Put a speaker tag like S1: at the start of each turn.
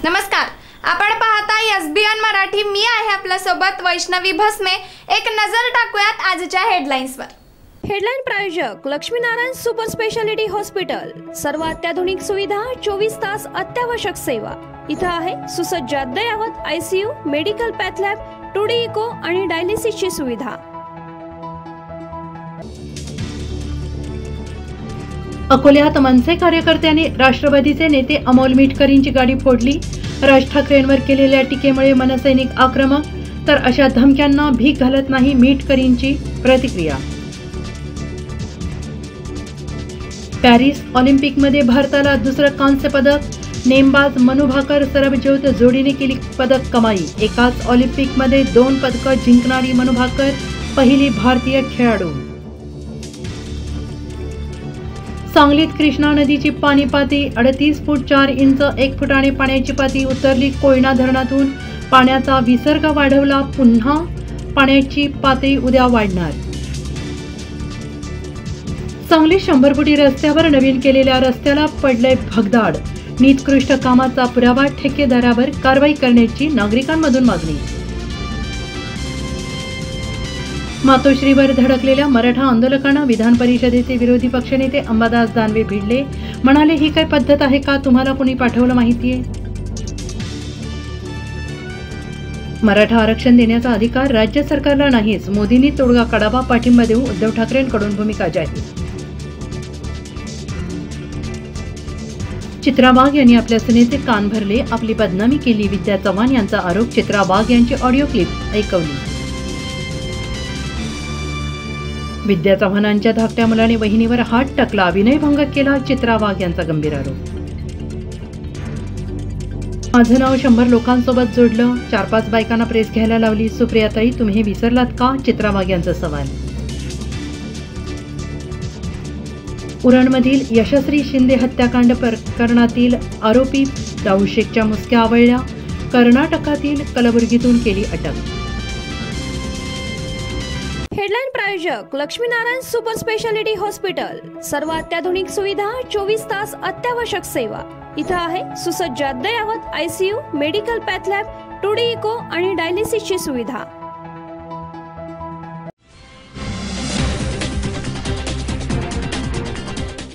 S1: नमस्कार, आपण पाहता एसबीएन मराठी। मी आहे आपल्या सोबत वैष्णवी भस्मे। एक नजर टाकूयात आजच्या हेडलाईन्सवर।
S2: हेडलाईन प्रायोजक लक्ष्मीनारायण सुपर स्पेशालिटी हॉस्पिटल। सर्व अत्याधुनिक सुविधा, 24 तास अत्यावश्यक सेवा। इथं आहे सुसज्ज अद्ययावत ICU, medical path lab, 2D echo आणि डायलिसिसची सुविधा।
S3: अकोल्यात मनसे कार्यकर्त्यांनी राष्ट्रवादीचे नेते अमोल मिटकरींची गाडी फोडली। राज ठाकरेंवर केलेल्या टीकेमुळे मनसैनिक आक्रमक, तर अशा धमक्यांना भीक घालत नाही मिटकरींची प्रतिक्रिया। पॅरिस ऑलिम्पिकमध्ये भारताला दुसरं कांस्य पदक। नेमबाज मनु भाकर सरबज्योत जोडीने केली पदक कमाई। एकाच ऑलिम्पिकमध्ये 2 पदकं जिंकणारी मनु भाकर पहिली भारतीय खेळाडू। सांगलीत कृष्णा नदीची पाणी पातळी 38 फूट 4 इंच, 1 फुटाने पाण्याची पातळी उतरली। कोयना धरणातून पाण्याचा विसर्ग वाढवला, पुन्हा पाण्याची पातळी उद्या वाढणार। सांगली 100 फुटी रस्त्यावर नवीन केलेल्या रस्त्याला पडलंय भगदाड। निकृष्ट कामाचा पुरावा, ठेकेदारावर कारवाई करण्याची नागरिकांमधून मागणी। मातोश्रीवर धडकलेल्या मराठा आंदोलकांना विधान परिषदेचे विरोधी पक्षनेते अंबादास दानवे भिडले। म्हणाले, ही काय पद्धत आहे का? तुम्हाला कोणी पाठवलं माहितीये? मराठा आरक्षण देण्याचा अधिकार राज्य सरकारला नाहीच, मोदींनी तोडगा काढावा, पाठिंबा देऊ उद्धव ठाकरेंकडून भूमिका जाहीर। चित्रा वाघ यांनी आपल्या सुनेचे कान भरले, आपली बदनामी केली। विद्या चव्हाण यांचा आरोप, चित्रा वाघ यांची ऑडिओ क्लिप ऐकवली। विद्या चव्हाणांच्या धाकट्या मुलाने वहिनीवर हात टाकला, विनयभंग केला, चित्रा वाघ यांचा गंभीर आरोप। माझं नाव 100 लोकांसोबत जोडलं, 4-5 बायकांना प्रेस घ्यायला लावली। सुप्रियाताई, तुम्ही हे विसरलात का? चित्रा वाघ यांचा सवाल। उरणमधील यशस्वी शिंदे हत्याकांड प्रकरणातील आरोपी दाऊद शेखच्या मुसक्या आवळल्या। कर्नाटकातील कलबुर्गीतून केली अटक।
S2: हेडलाईन प्रायोजक लक्ष्मीनारायण सुपर स्पेशालिटी हॉस्पिटल। सर्व अत्याधुनिक सुविधा, 24 तास अत्यावश्यक सेवा। इथं आहे सुसज्ज अद्ययावत ICU, medical path lab, 2D echo आणि डायलिसिसची सुविधा।